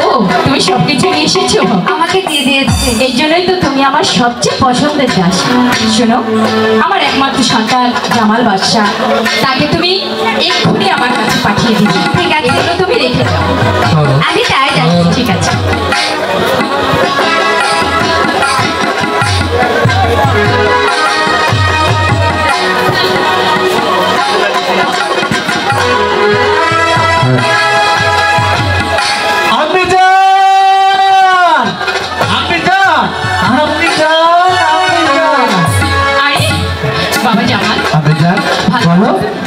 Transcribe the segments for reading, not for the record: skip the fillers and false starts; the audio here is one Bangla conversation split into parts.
ও তুমি সবকিছু নিয়ে এসেছো, আমাকে দিয়ে দিয়েছে। এই জন্যই তো তুমি আমার সবচেয়ে পছন্দের দাস। শোনো, আমার একমাত্র সন্তান জামাল বাদশাহ, তাকে তুমি এক্ষুনি আমার কাছে পাঠিয়ে দিবে। ঠিক আছে, এগুলো তুমি রেখে দাও। আমি তাই যাচ্ছি। ঠিক আছে।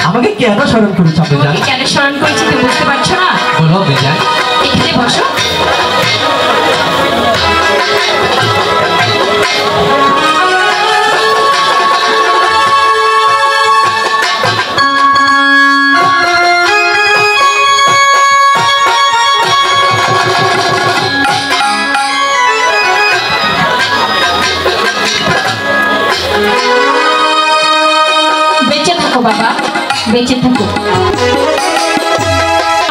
আমাকে কেন স্মরণ করেছো বেজান? কেন স্মরণ করেছি তুমি বুঝতে পারছো না? বলো বেজান। এখানে বসো। বাবা বেঁচে থাকো।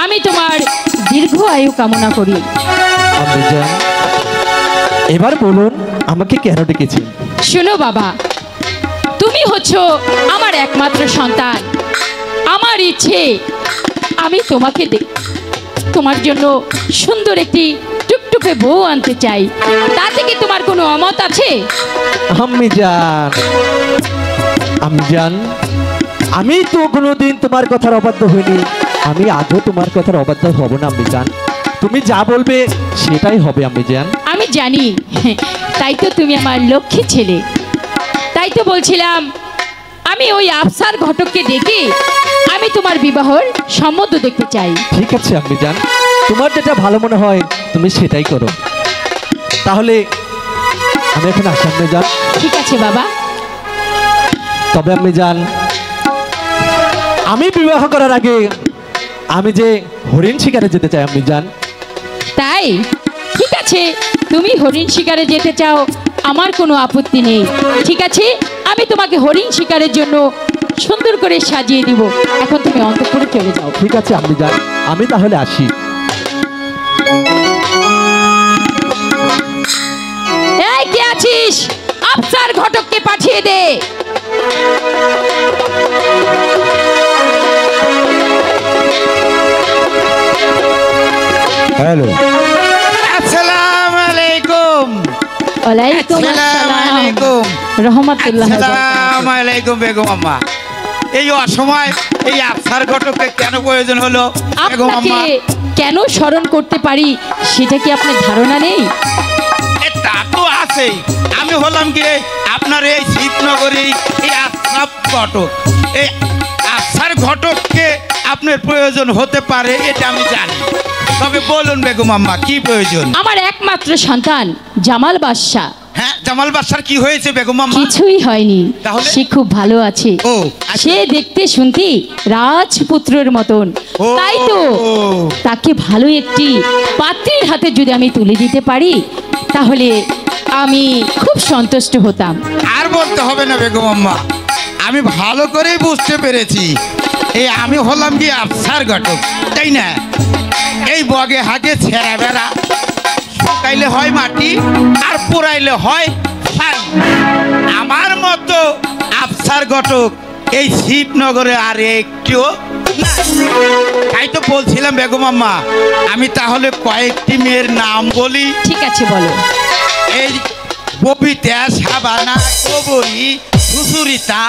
আমি তোমার দীর্ঘ আয়ু কামনা করি। এবার বলুন আমাকে কেন ডেকেছেন? শোনো বাবা, তুমি হচ্ছ আমার একমাত্র সন্তান। আমার ইচ্ছে আমি তোমাকে তোমার জন্য সুন্দর একটি টুকটুকে বউ আনতে চাই। তাতে কি তোমার কোনো অমত আছে? আমি জান, আমি তো কোনোদিন তোমার কথার অবাধ্য হইনি। আমি আজও তোমার কথার অবাধ্য হব না আমি জান। তুমি যা বলবে সেটাই হবে আমি জান। আমি জানি, তাই তো তুমি আমার লক্ষ্মী ছেলে। তাই তো বলছিলাম আমি ওই আফসার ঘটককে ডেকে আমি তোমার বিবাহর সম্মত দেখতে চাই। ঠিক আছে আমি জান, তোমার যেটা ভালো মনে হয় তুমি সেটাই করো। তাহলে আমি এখন আসি আমি জান। ঠিক আছে বাবা। তবে আমি জান, আমি বিবাহ করার আগে আমি যে হরিণ শিকারে যেতে চাই আমি জান। তাই? ঠিক আছে, তুমি হরিণ শিকারে যেতে চাও, আমার কোনো আপত্তি নেই। ঠিক আছে, আমি তোমাকে হরিণ শিকারের জন্য সুন্দর করে সাজিয়ে দিব। এখন তুমি অন্তঃপুরে চলে যাও। ঠিক আছে আমি জান, আমি তাহলে আসি। এই কে আছিস? আফসার ঘটককে পাঠিয়ে দে। হ্যালো, আসসালামু আলাইকুম। ওয়ালাইকুম আসসালাম রাহমাতুল্লাহ। আসসালামু আলাইকুম বেগম আম্মা। এই অসময় এই আফসার ঘটককে কেন প্রয়োজন হলো বেগম আম্মা? কেন স্মরণ করতে পারি সেটা কি আপনার ধারণা নেই? তা তো আছেই। আমি হলাম কি আপনার এই শীতনগরী এই আফসার ঘটক। এই আফসার ঘটককে আপনার প্রয়োজন হতে পারে এটা আমি জানি। তবে বলুন বেগম আম্মা কি প্রয়োজন? আমার একমাত্র সন্তান জামাল বাদশাহ। হ্যাঁ, জামাল বাদশার কি হয়েছে বেগম আম্মা? কিছুই হয়নি, তাহলে? সে খুব ভালো আছে। ও সে দেখতে শুনতে রাজপুত্রের মতন। তাই তো তাকে ভালো একটি পাত্রীর হাতে যদি আমি তুলে দিতে পারি তাহলে আমি খুব সন্তুষ্ট হতাম। আর বলতে হবে না বেগম আম্মা, আমি ভালো করেই বুঝতে পেরেছি। এই আমি হলাম কি আফসার ঘটক, তাই না? এই বগে হাগে ছেঁড়া বেড়া, শুকাইলে হয় মাটি আর পোড়াইলে হয় ফাই। আমার মতো আফসার ঘটক এই শীতনগরে আর একটিও না। তাই তো বলছিলাম বেগম আম্মা, আমি তাহলে কয়েকটি মেয়ের নাম বলি। ঠিক আছে বলো। এই ববিতা, সাবানা, কবরী, সুচরিতা।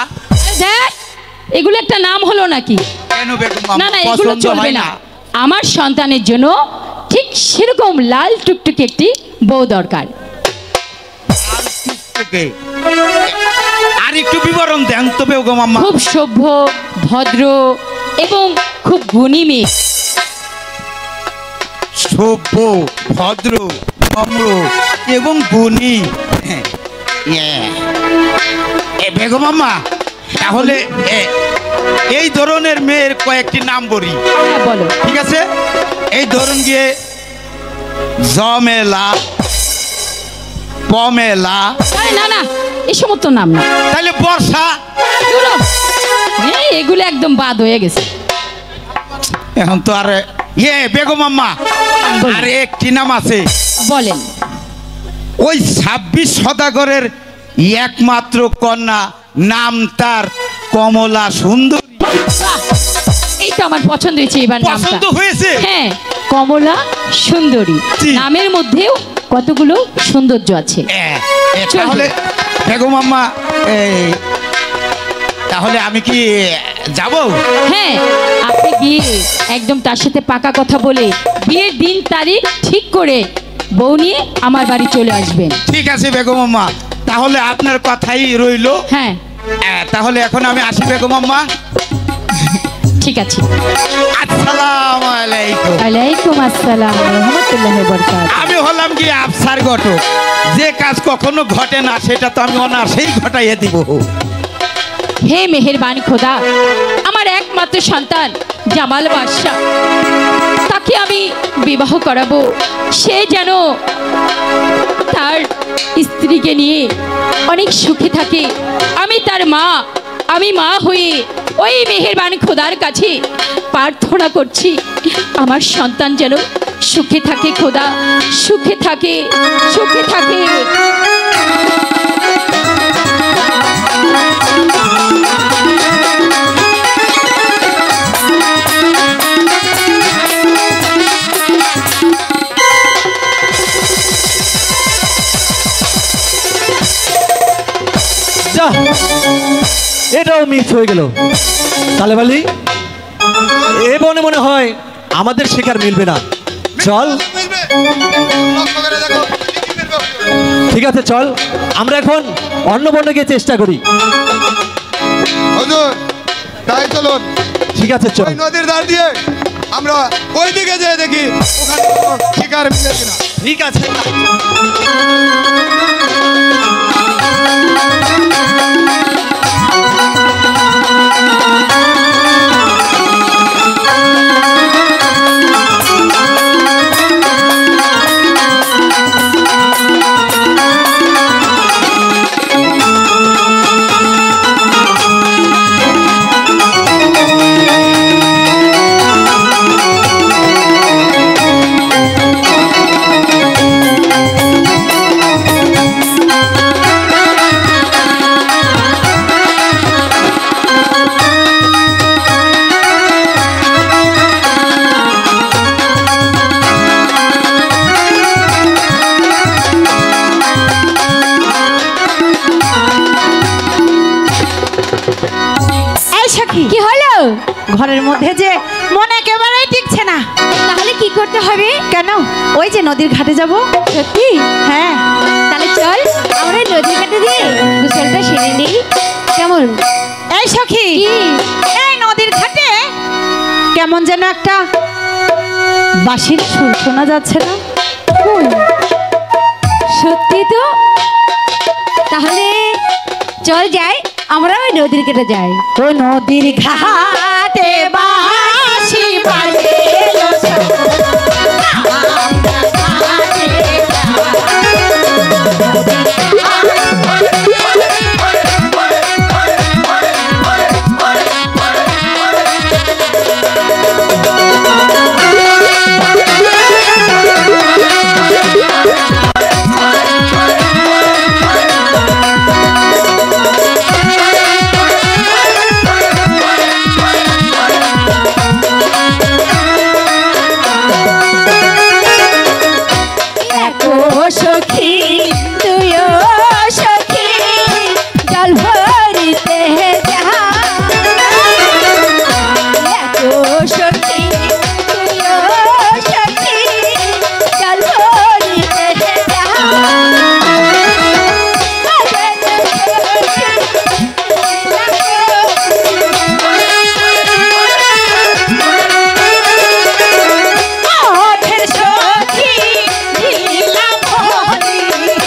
এগুলো একটা নাম হলো নাকি? কেন বেগম না না, আম্মা এগুলো পছন্দ চলবে হয় না। না? আমার সন্তানের জন্য ঠিক সেরকম লাল টুকটুকে একটি বউ দরকার। আর একটু বিবরণ দেন তো বেগম আম্মা। খুব সভ্য, ভদ্র এবং খুব গুণী মেয়ে। সভ্য, ভদ্র, নম্র এবং গুণী। বেগম আম্মা, তাহলে এই ধরনের মেয়ের কয়েকটি নাম বলি। হ্যাঁ বলো। ঠিক আছে, এই ধরুন গিয়ে জমেলা, পমেলা। না না, এই সমস্ত নাম না। তাহলে বর্ষা। এগুলো একদম বাদ হয়ে গেছে। এখন তো আর বেগম আম্মা, আর একটি নাম আছে। বলেন। ওই 26 সদাগরের একমাত্র কন্যা, নাম তার কমলা সুন্দরী। বাহ! এই তো আমার পছন্দ হয়েছে এবার নামটা। পছন্দ হয়েছে? হ্যাঁ, কমলা সুন্দরী। জি। নামের মধ্যেও কতগুলো সৌন্দর্য আছে। তাহলে বেগম আম্মা, তাহলে আমি কি যাব? হ্যাঁ, আপনি গিয়ে একদম তার সাথে পাকা কথা বলে বিয়ের দিন তারিখ ঠিক করে বউ নিয়ে আমার বাড়ি চলে আসবেন। ঠিক আছে বেগম আম্মা, তাহলে আপনার কথাই রইলো। হ্যাঁ, তাহলে এখন আমি আসি বেগম আম্মা। ঠিক আছে। আসসালামু আলাইকুম। ওয়ালাইকুম আসসালাম ওয়া রাহমাতুল্লাহি ওয়া বারাকাতুহু। আমি হলাম কি আফসার ঘটক, যে কাজ কখনো ঘটে না সেটা তো আমি অনায়াসেই ঘটাইয়ে দিব। হে মেহেরবান খোদা, আমার একমাত্র সন্তান জামাল বাদশা, তাকে আমি বিবাহ করাবো। সে যেন তার স্ত্রীকে নিয়ে অনেক সুখে থাকে। আমি তার মা, আমি মা হয়ে ওই মেহেরবান খোদার কাছে প্রার্থনা করছি, আমার সন্তান যেন সুখে থাকে খোদা, সুখে থাকে, সুখে থাকে। যা, এটাও মিস হয়ে গেল। তাহলে বলি এ বনে মনে হয় আমাদের শিকার মিলবে না। চল, ঠিক আছে চল, আমরা এখন অন্য বনে গিয়ে চেষ্টা করি। হুজুর, তাই চলুন। ঠিক আছে চল। ওই নদীর ধার দিয়ে আমরা ওই দিকে যেয়ে দেখি ওখানে কোনো শিকার মিলে কিনা। ঠিক আছে। কি হলো? ঘরের মধ্যে যে মন একেবারেই টিকছে না, তাহলে কি করতে হবে? কেন? ওই যে নদীর ঘাটে যাব। সত্যি? হ্যাঁ, তাহলে চল আমরা নদীর ঘাটে দিয়ে গোসলটা সেরে নিই, কেমন? এই সখী, এই নদীর ঘাটে কেমন যেন একটা বাঁশির সুর শোনা যাচ্ছে না? সত্যি তো? তাহলে চল যাই, আমরা ওই নদীর ঘাটে যাই। ও নদীর ঘাটে বাঁশি বাজে সখী, তুইও সখী জল ভরিতে যা। সখী, তুইও সখী জল ভরিতে যা। সখী ঢিলা ভরি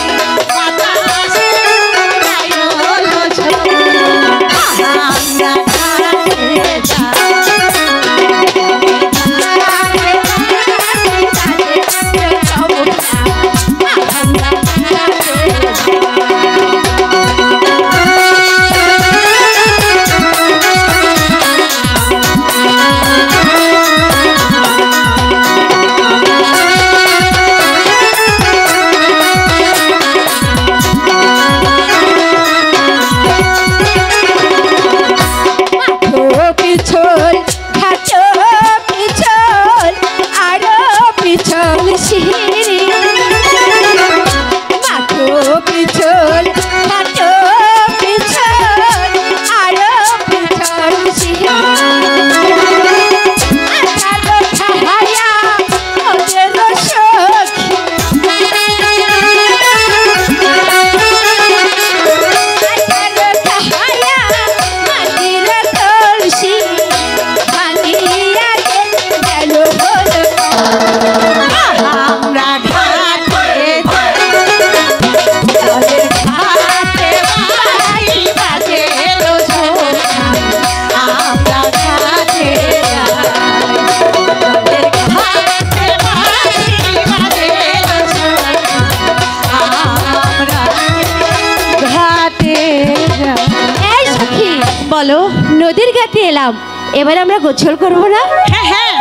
ঘাটে এলাম, এবার আমরা গোসল করব না? হ্যাঁ হ্যাঁ,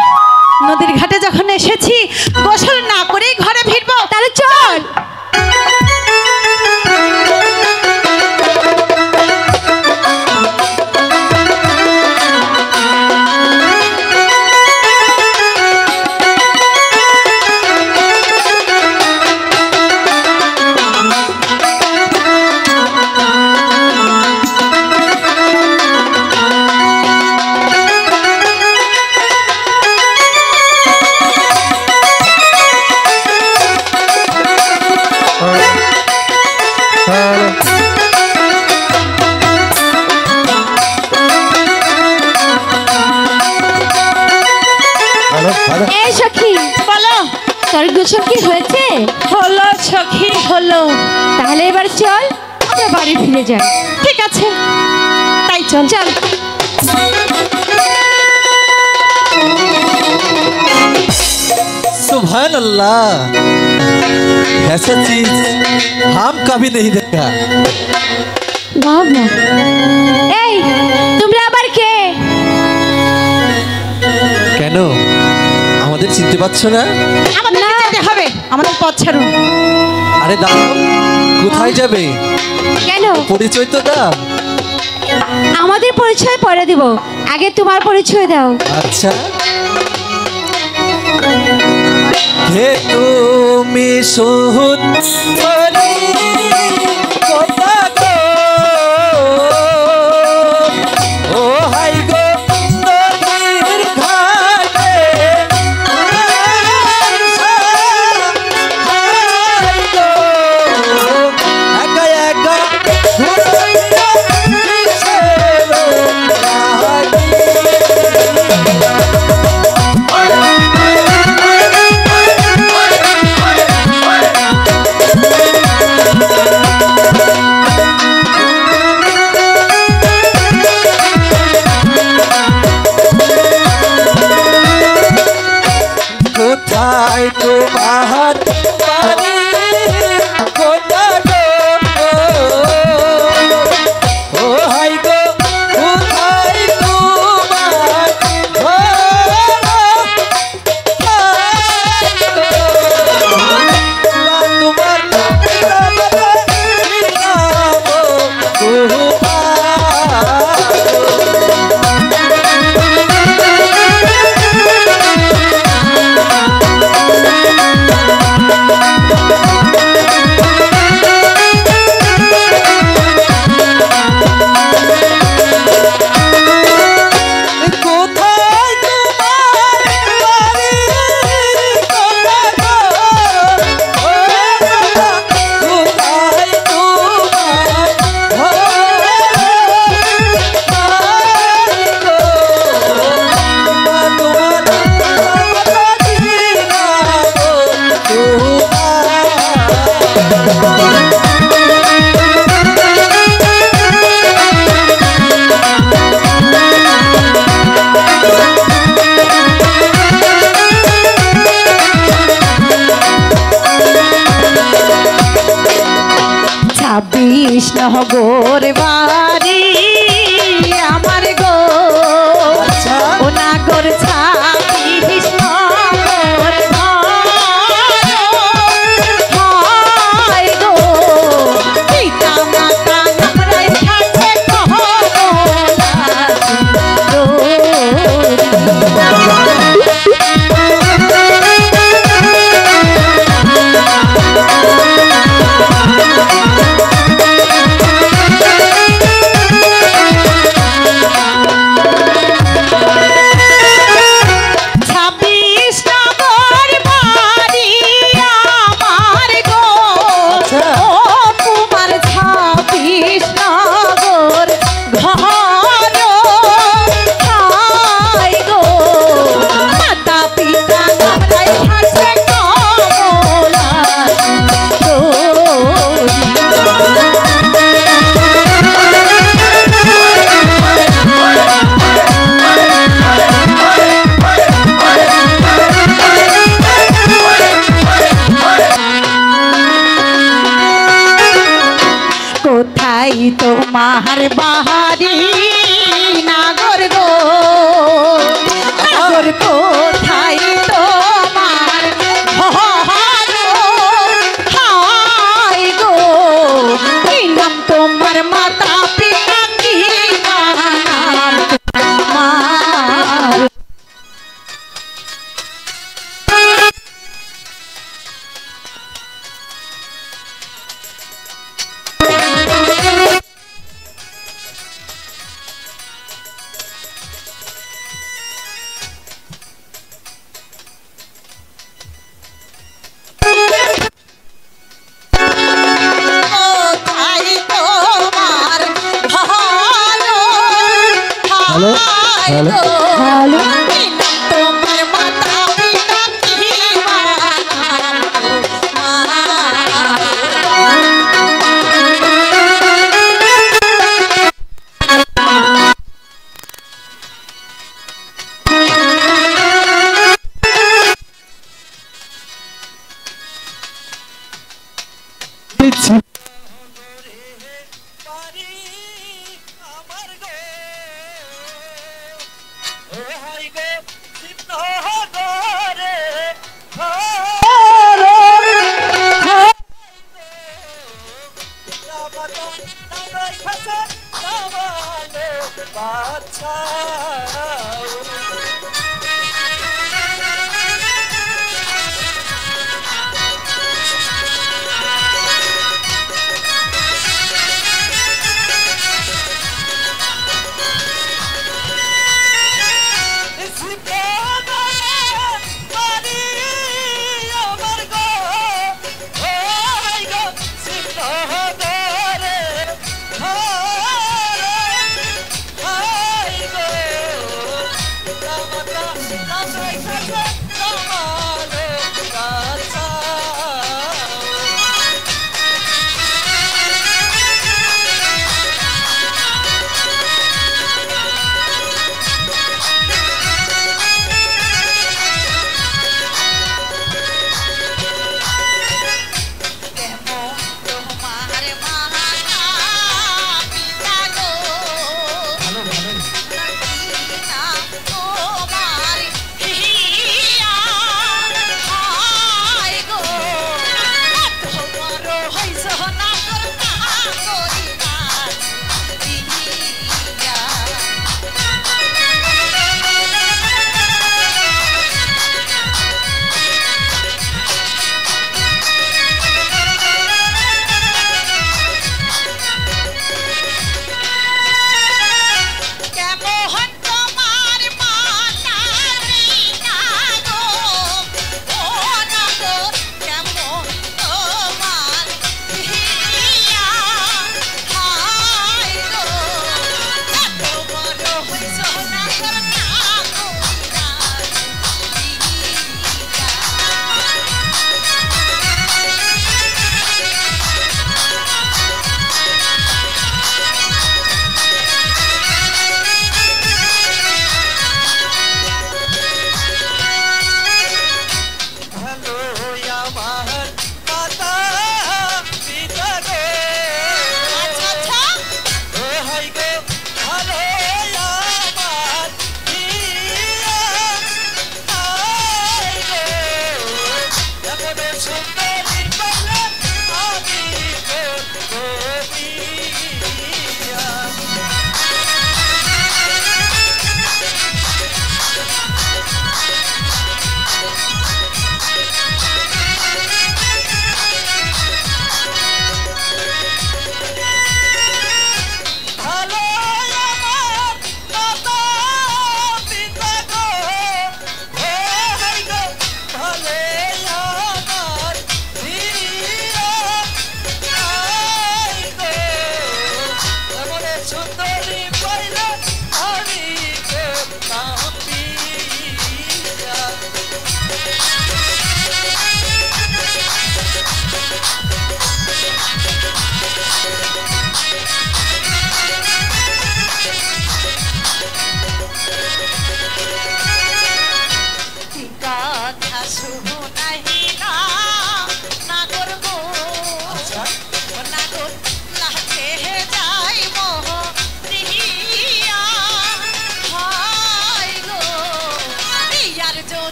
নদীর ঘাটে যখন এসেছি গোসল না করেই ঘরে ফিরবো। তাহলে চল। এই সখী, বলো। তোর গোসল কি হয়েছে? হলো সখী, হলো। তাহলে এবার চল, আমরা বাড়ি ফিরে যাই। ঠিক আছে, তাই চল। চল। सुभान अल्लाह, ऐसा चीज हम कभी नहीं देखा। ভাবনা, এই তোমরা আবার কে? কেন আমাদের চিনতে পারছো না? আমাদের যেতে হবে, আমাদের পথ ছাড়ুন। আরে দাঁড়াও, কোথায় যাবে? কেন? পরিচয় তো দাও। আমাদের পরিচয় পরে দিব, আগে তোমার পরিচয় দাও। আচ্ছা, হে তুমি সুন্দরী কথা গো, ও হাই গো নদীর ঘাটে, হাই গো একা একা ঘুরাইয়া কিসের ঘাটে। কোথায় তোমার বাড়ি, কোথায় গো, ও হাই গো কোথায় তোমার ঘর, তোমার কৃষ্ণগর বাড়ি আমার গো, ও নাগর ছাড়ি কৃষ্ণগর হয় গো, পিতা মাতা আমরাই থাকে তোমার বাহারি নাগর গো নাগর কোথায় তোমার ঘর হাই গো কি নাম তোমার মাতা পিতা কি নাম তোমার কোথায় তোমার ভালো হ্যালো, হ্যালো। হ্যালো তোমার মাতা পিতা কি নাম দিচ্ছি।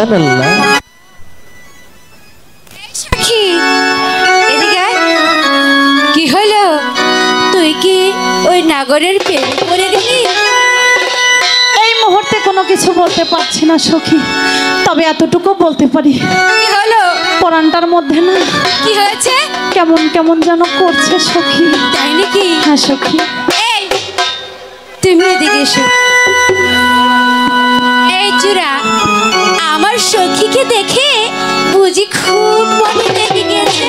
সুবহানাল্লাহ। সখী এদিকে আয়। কি হলো, তুই কি ওই নাগরের প্রেমে পড়ে গেলি? এই মুহূর্তে কোনো কিছু বলতে পারছি না সখী, তবে এতটুকু বলতে পারি, কি হলো, পরানটার মধ্যে না কি হয়েছে? কেমন কেমন যেন করছে সখী। তাই নাকি? হ্যাঁ সখী। এই তুমি এদিকে এসো। এই চূড়া, আমার সখীকে দেখে বুঝি খুব মনে লেগে গেছে?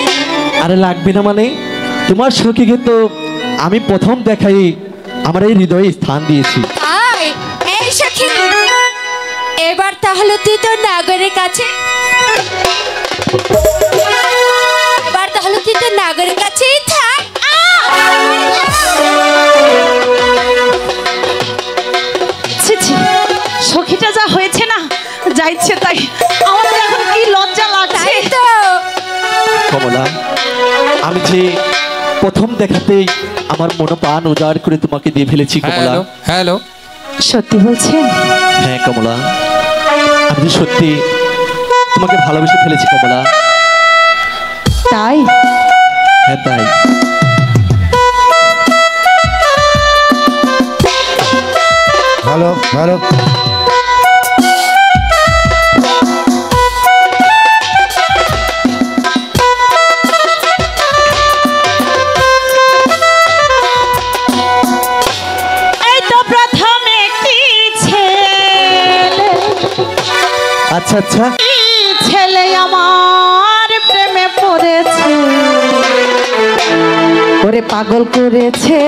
আরে লাগবে না মানে, তোমার সখীকে তো আমি প্রথম দেখাই আমার এই হৃদয়ে স্থান দিয়েছি। আয়, এই সখী, এবার তাহলে তুই তোর নাগরের কাছে, এবার তাহলে তুই তোর নাগরের কাছেই থাক। ছি ছি, সখীটা যা হয়েছে না, যা ইচ্ছে তাই, আমার এখন কি লজ্জা লাগছে। তাই তো, কমলা, আমি যে প্রথম দেখাতেই আমার মনোপ্রাণ উজাড় করে তোমাকে দিয়ে ফেলেছি কমলা। হ্যালো হ্যালো, সত্যি বলছেন? হ্যাঁ কমলা, আমি যে সত্যি তোমাকে ভালোবেসে ফেলেছি কমলা। তাই? হ্যাঁ তাই। হ্যালো হ্যালো, এই তো প্রথম একটি ছেলে, আচ্ছা আচ্ছা, ছেলে আমার প্রেমে পড়েছে, ওরে পাগল করেছে,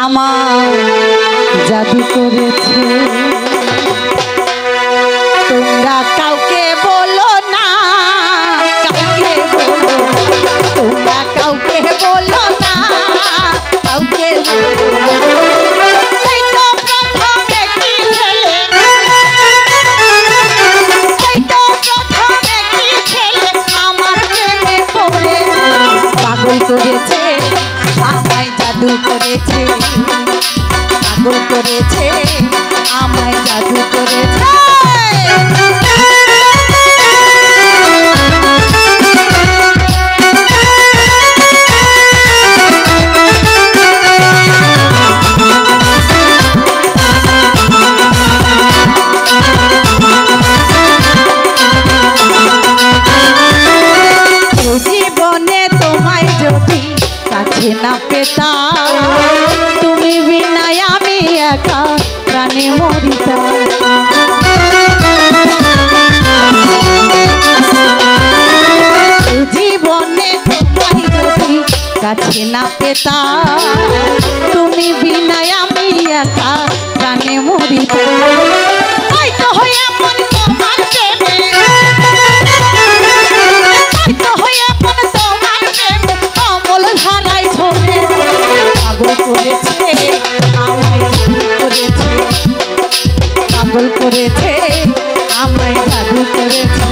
আমার জাদু করেছে। তোমরা কাউকে বলো না, কাউকে বলো, তোমরা কাউকে বলো না, কাউকে বলো না। এই তো প্রথম একটি ছেলে, এই তো প্রথম একটি ছেলে আমার প্রেমে পড়ে পাগল করেছে, আমায় জাদু করেছে, পাগল করেছে, আমায় জাদু করেছে। জীবনে তোমায় যদি কাছে না পেতাম, তুমি বিনায় আমি একা প্রাণে মরিতাম। জীবনে তোমায় যদি কাছে না পেতাম, তুমি বিনায় আমি একা প্রাণে মরিতাম। হয়তো হয়ে মন তোমার প্রেমে, হয়তো হয়ে মন তোমার প্রেমে অমল ধারায় ঝরে পাগল করেছে, আমায় জাদু করেছে, পাগল করেছে, আমায় জাদু করেছে।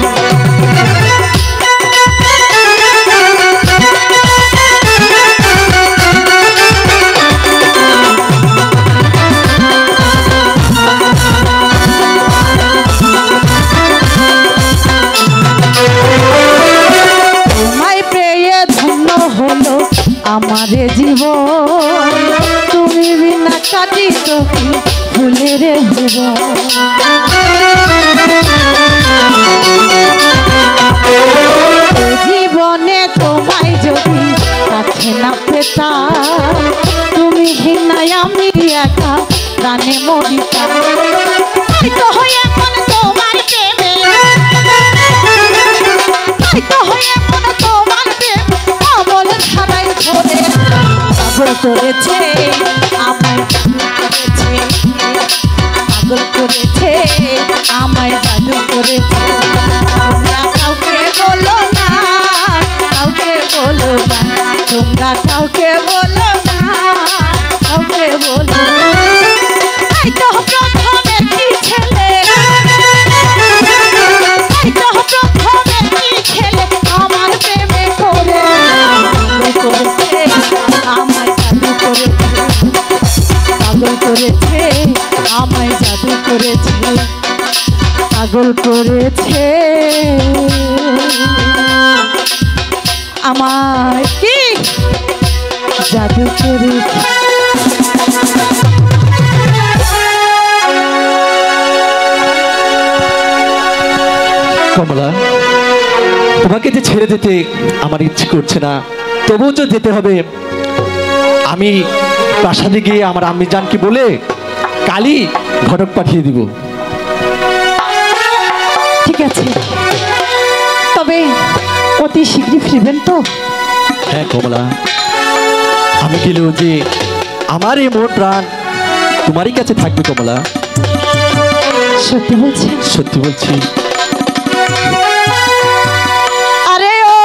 তোমায় পেয়ে ধন্য হলো আমার জীবন, তুমি বিনা কাটিত কি ফুলের জীবন। জীবনে তোমায় যদি কাছে না পেতাম, তুমি হিনায় আমি একা প্রাণে মরিতাম। হয়তো হয়ে মন তোমার প্রেমে, হয়তো হয়ে মন তোমার প্রেমে অমল ধারায় ঝরে পাগল করেছে, আমায় জাদু করেছে, পাগল করেছে, আমায় জাদু করেছে। তোমরা কাউকে বলো না, কাউকে বলো না, তোমরা কাউকে বলো না, কাউকে বলো না। এই তো প্রথম একটি ছেলে, এই তো প্রথম একটি ছেলে আমার প্রেমে পড়ে পাগল করেছে, আমায় জাদু করেছে, পাগল করেছে, আমায় জাদু করেছে। করেছে, পাগল করেছে আমার, কি জাদু করেছে। কমলা, তোমাকে যে ছেড়ে দিতে আমার ইচ্ছে করছে না, তবুও তো যেতে হবে। আমি প্রাসাদে গিয়ে আমার আম্মি জানকে বলে কালই ঘটক পাঠিয়ে দিব। ঠিক আছে, তবে অতি শীঘ্রই ফিরবেন তো? হ্যাঁ কমলা, আমি গেলেও যে আমার এই মন প্রাণ তোমারই কাছে থাকবে কমলা। সত্যি বলছেন? সত্যি বলছি। আরে ও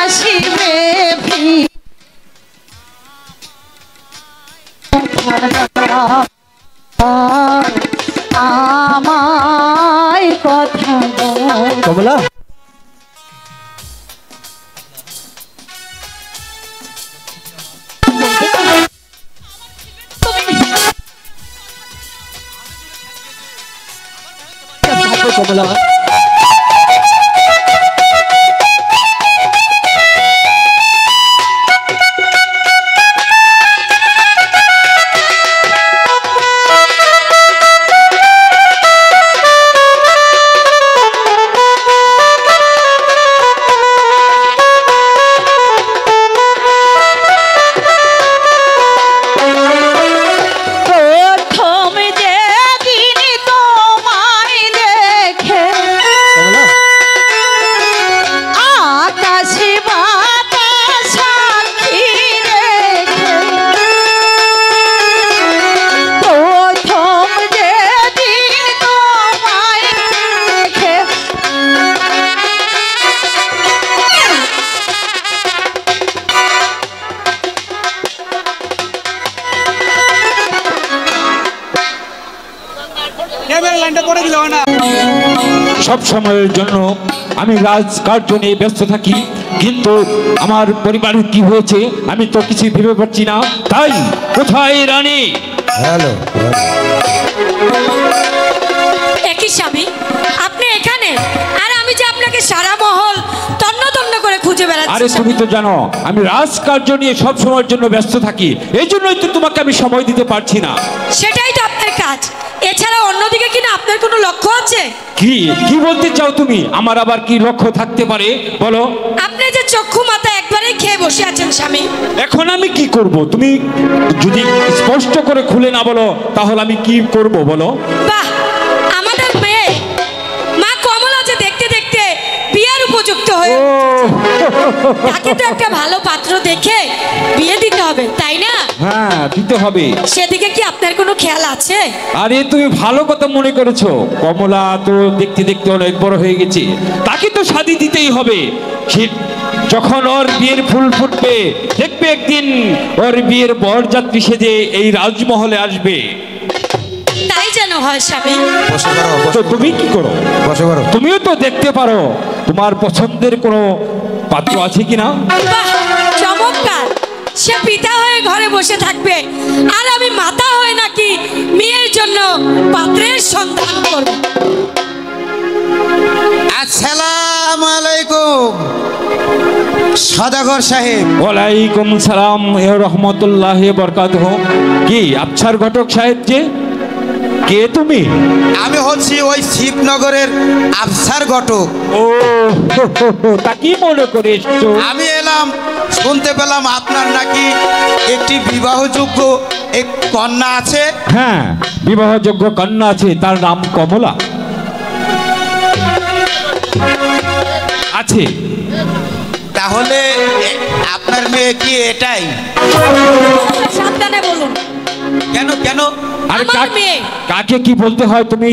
আসিবে আমায় কথা কমলা, কমলা, সব সময়ের জন্য আমি রাজকার্য নিয়ে ব্যস্ত থাকি, কিন্তু আমার পরিবারের কি হয়েছে আমি তো কিছু ভেবে পাচ্ছি না। তাই কোথায় রানী? হ্যালো, একই স্বামী, আপনি এখানে, আর আমি যে আপনাকে সারা মহল তন্ন তন্ন করে খুঁজে বেড়াচ্ছি। আরে তুমি তো জানো আমি রাজকার্য নিয়ে সব সময়ের জন্য ব্যস্ত থাকি, এই জন্যই তো তোমাকে আমি সময় দিতে পারছি না। সেটাই তো আপনার কাজ, এছাড়া অন্যদিকে কিনা আপনার কোনো লক্ষ্য আছে? কি কি বলতে চাও তুমি? আমার আবার কি লক্ষ্য থাকতে পারে বলো? আপনি যে চক্ষু মাথা একবারেই খেয়ে বসে আছেন স্বামী। এখন আমি কি করব? তুমি যদি স্পষ্ট করে খুলে না বলো তাহলে আমি কি করব বলো? বাহ, আমাদের মেয়ে মা কমলা যে দেখতে দেখতে বিয়ের উপযুক্ত হয়ে তাকে তো একটা ভালো পাত্র দেখে বিয়ে দিতে হবে, তাই না? হ্যাঁ, দিতে হবে। সেদিকে কি আপনার কোনো খেয়াল আছে? আরে তুমি ভালো কথা মনে করেছো, কমলা তো দেখতে দেখতে অনেক বড় হয়ে গেছে, তাকে তো শাদী দিতেই হবে। সে যখন ওর বিয়ের ফুল ফুটবে দেখবে একদিন ওর বিয়ের বরযাত্রী সেজে এই রাজমহলে আসবে। তাই যেন হয় স্বামী। বসে করো, তো তুমি কি করো? বসে করো। তুমিও তো দেখতে পারো তোমার পছন্দের কোনো পাত্র আছে কিনা। বাহ, চমৎকার। সে পিতা হয়ে ঘরে বসে থাকবে আর আমি মাতা হয়ে নাকি মেয়ের জন্য পাত্রের সন্ধান করব। আসসালামু আলাইকুম সদাগর সাহেব। ওয়ালাইকুম সালাম রহমতুল্লাহ বরকাতুহ। কি আফসার ঘটক সাহেব যে? কে তুমি? আমি হচ্ছি ওই শিবনগরের আফসার ঘটক। ও তা কি মনে করে এসছো? আমি এলাম, শুনতে পেলাম আপনার নাকি একটি বিবাহযোগ্য এক কন্যা আছে। হ্যাঁ, বিবাহযোগ্য কন্যা আছে, তার নাম কমলা আছে। তাহলে আপনার মেয়ে কি এটাই? সাবধানে বলুন। কেন কেন? আরে আমার মেয়ে। কাকে কি বলতে হয় তুমি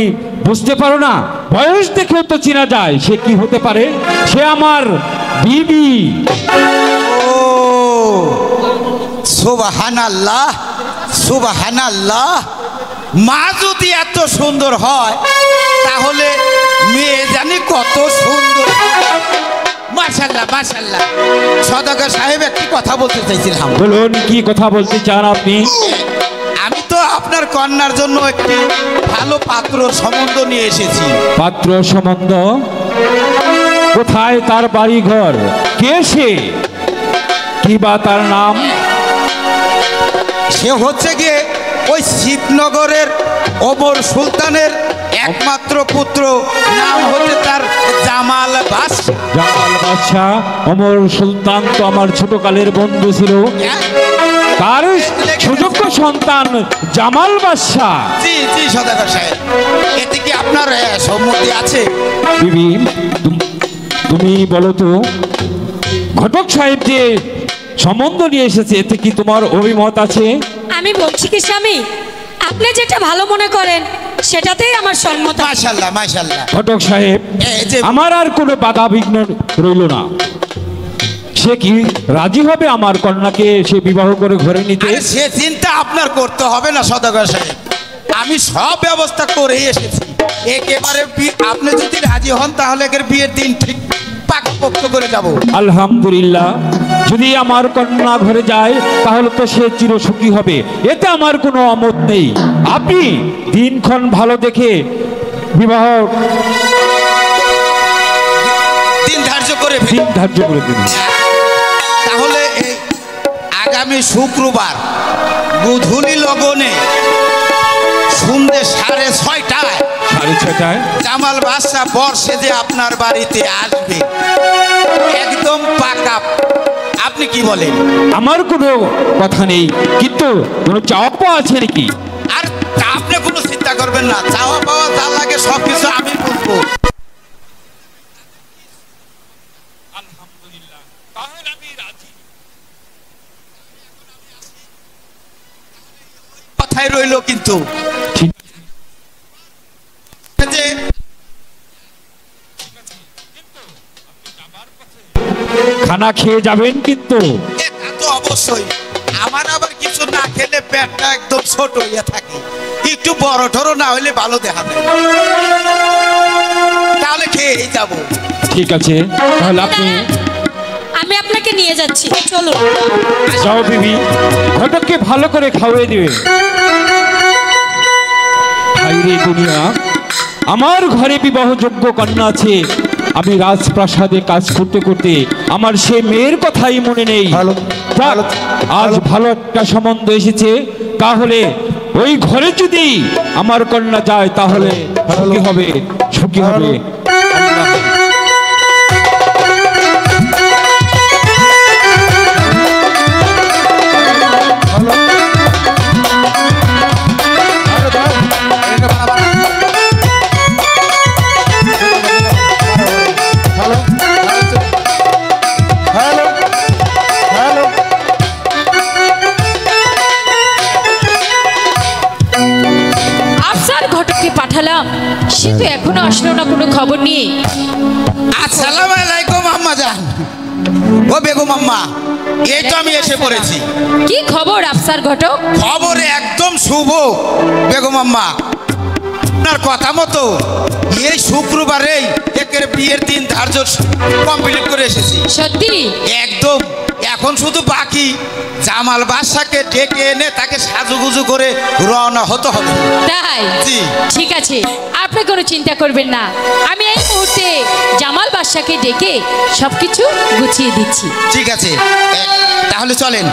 বুঝতে পারো না? বয়স দেখেও তো চেনা যায়। সে কি হতে পারে? সে আমার বিবি। ও সুবহানাল্লাহ, সুবহানাল্লাহ। মা যদি এত সুন্দর হয় তাহলে মেয়ে জানি কত সুন্দর। মাশাআল্লাহ মাশাআল্লাহ। সদাগর সাহেব একটি কথা বলতে চাইছিলাম। বলুন, কি কথা বলতে চান আপনি? আমি তো আপনার কন্যার জন্য একটি ভালো পাত্র সম্বন্ধ নিয়ে এসেছি। পাত্র সম্বন্ধ? কোথায় তার বাড়ি ঘর? কে সে? কি বা তার নাম? সে হচ্ছে গিয়ে ওই শিবনগরের ওমর সুলতানের একমাত্র পুত্র, নাম হচ্ছে তার জামাল বাদশা। জামাল বাদশা। ওমর সুলতান তো আমার ছোটকালের বন্ধু ছিল। তার সুযোগ্য সন্তান জামাল বাদশা। জি জি সদাগর সাহেব, এতে কি আপনার সম্মতি আছে? বিবি, তুমি বলো তো, ঘটক সাহেব যে সম্বন্ধ নিয়ে এসেছে, এতে কি তোমার অভিমত আছে? আমি বলছি কি স্বামী, আপনি যেটা ভালো মনে করেন সেটাতেই আমার সম্মত। মাশাআল্লাহ মাশাআল্লাহ। ঘটক সাহেব, এই যে আমার আর কোনো বাধা বিঘ্ন রইল না। সে কি রাজি হবে আমার কন্যাকে সে বিবাহ করে ঘরে নিতে? আরে সে চিন্তা আপনার করতে হবে না সদাগর সাহেব, আমি সব ব্যবস্থা করেই এসেছি। একেবারে আপনি যদি রাজি হন তাহলে এর বিয়ের দিন ঠিক পাকাপোক্ত করে যাব। আলহামদুলিল্লাহ, যদি আমার কন্যা ঘরে যায় তাহলে তো সে চিরসুখী হবে, এতে আমার কোনো অমত নেই। আপনি দিনক্ষণ ভালো দেখে বিবাহ দিন ধার্য করে দিন ধার্য করে দিন। তাহলে এই আগামী শুক্রবার গোধূলি লগনে সন্ধ্যে 6:30টায় 6:30টায় জামাল বাদশা বর্ষে যে আপনার বাড়িতে আসবে, একদম পাকা। আপনি কি বলেন? আমার কোনো কথা নেই, কিন্তু কোনো চাওয়া পাওয়া আছে নাকি? আর আপনি কোনো চিন্তা করবেন না, চাওয়া পাওয়া যা লাগে সবকিছু আমি বুঝবো। কথাই রইল কিন্তু ঠিক। যে খানা খেয়ে যাবেন কিন্তু। এটা তো অবশ্যই, আমার আবার কিছু না খেলে পেটটা একদম ছোট হইয়া থাকে, একটু বড় ঠড়ো না হইলে ভালো দেখা যায়। তাহলে খেয়েই যাব। ঠিক আছে, তাহলে আপনি আমি আপনাকে নিয়ে যাচ্ছি, চলুন। যাও বিবি, ঘটককে ভালো করে খাওয়াই দিবে। হায়রে দুনিয়া, আমার ঘরে বিবাহযোগ্য কন্যা আছে, আমি রাজপ্রাসাদে কাজ করতে করতে আমার সে মেয়ের কথাই মনে নেই। যাক, আজ ভালো একটা সম্বন্ধ এসেছে, তাহলে ওই ঘরে যদি আমার কন্যা যায় তাহলে সুখী হবে, সুখী হবে। পাঠালাম, সে তো এখনো আসলো না কোনো খবর নিয়ে। আসসালামু আলাইকুম আম্মা জান। ও বেগম আম্মা, এই তো আমি এসে পড়েছি। কি খবর আফসার ঘটক? খবর একদম শুভ বেগম আম্মা। আপনার কথা মতো এই শুক্রবারেই একের বিয়ের দিন ধার্য কমপ্লিট করে এসেছি। সত্যি? একদম। এখন শুধু বাকি জামাল বাদশাকে ডেকে এনে তাকে সাজুগুজু করে রওনা হতে হবে। তাই? জি। ঠিক আছে, আপনি কোনো চিন্তা করবেন না, আমি এই মুহূর্তে জামাল বাদশাকে ডেকে সবকিছু গুছিয়ে দিচ্ছি। ঠিক আছে, তাহলে চলেন।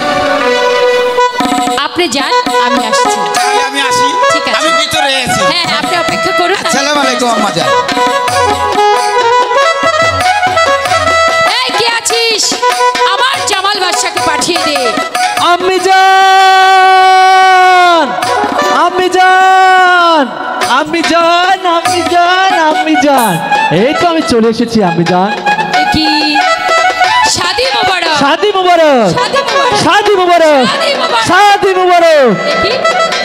আপনি যান, আমি আসছি। তাহলে আমি আসি। ঠিক আছে। আমি ভিতরে আছি। হ্যাঁ আপনি অপেক্ষা করুন। আসসালামু আলাইকুম আম্মা জান। এই কে আছিস? আমার জামাল বাদশাকে পাঠিয়ে দে। আম্মি জান, আম্মি জান, আম্মি জান, আম্মি জান, আম্মি জান, এই তো আমি চলে এসেছি আম্মি জান। এ কি শাদি মোবারক। শাদি মুবারক, শাদি মোবারক। শাদি মুবারক, শাদি মোবারক। শাদি মুবারক। এ কি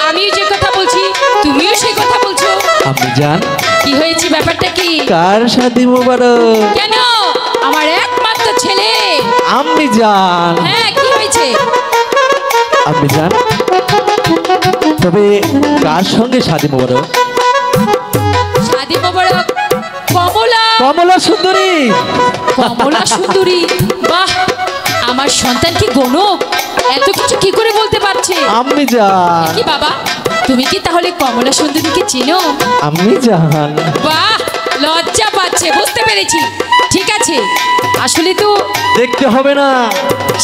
আমি যে কথা বলছি তুমিও সেই কথা বলছো? আম্মি জান, কি হয়েছে ব্যাপারটা কি? কার শাদি মুবারক? কেন আমার একমাত্র ছেলে। আম্মি জান, হ্যাঁ কি হয়েছে? আম্মি জান, তবে কার সঙ্গে শাদি মুবারক? শাদি মোবারক কমলা। কমলা সুন্দরী। কমলা সুন্দরী, বাহ! আমার সন্তান কি গণক, এত কিছু কি করে বলতে পারছে? আম্মি জান, কি বাবা, তুমি কি তাহলে কমলা সুন্দরীকে চেনো? আম্মি জান, বাহ, লজ্জা পাচ্ছে, বুঝতে পেরেছি। ঠিক আছে, আসলে তো দেখতে হবে না।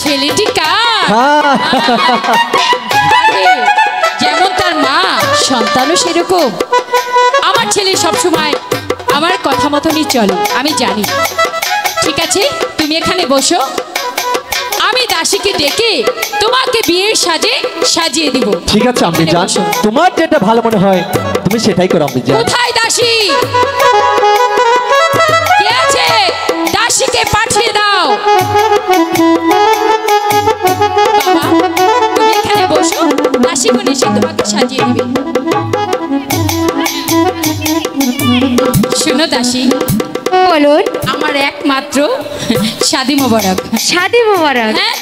ছেলেটি কার? হ্যাঁ। আরে, যেমন তার মা, সন্তানও সেরকম। আমার ছেলে সবসময় আমার কথা মতনই চলে, আমি জানি। ঠিক আছে, তুমি এখানে বসো, আমি দাসীকে ডেকে তোমাকে বিয়ের সাজে সাজিয়ে দিব। ঠিক আছে আম্মি এখানে জান, বসো। তোমার যেটা ভালো মনে হয় তুমি সেটাই করো আম্মি জান। কোথায় দাসী? কে আছে? দাসীকে পাঠিয়ে দাও। বাবা, তুমি এখানে বসো, দাসীগণ এসে তোমাকে সাজিয়ে দিবে। শোনো দাসী, বলুন। আমার একমাত্র শাদি মোবারক। শাদি মোবারক। হ্যাঁ,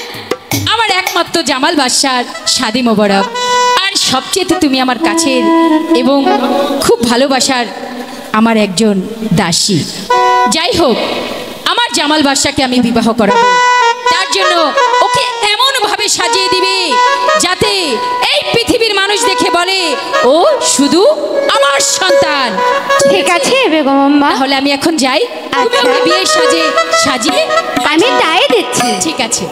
আমার একমাত্র জামাল বাদশার শাদি মোবারক। আর সবচেয়ে তুমি আমার কাছের এবং খুব ভালোবাসার আমার একজন দাসী। যাই হোক, আমার জামাল বাদশাকে আমি বিবাহ করাবো, তার জন্য ওকে এমন ভাবে সাজিয়ে দিবে যাতে এই পৃথিবীর মানুষ দেখে বলে ও শুধু আমার সন্তান। ঠিক আছে বেগম আম্মা, তাহলে আমি এখন যাই, তুমি আচ্ছা। ওকে বিয়ের সাজে সাজিয়ে আমি তাই দিচ্ছি। ঠিক আছে।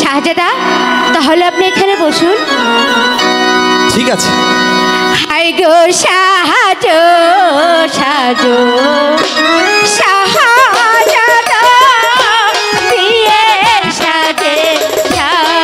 শাহজাদা, তাহলে আপনি এখানে বসুন। ঠিক আছে। হাই গো সাহায্য সাজো শাহজাদা, বিয়ের সাজে সাজো।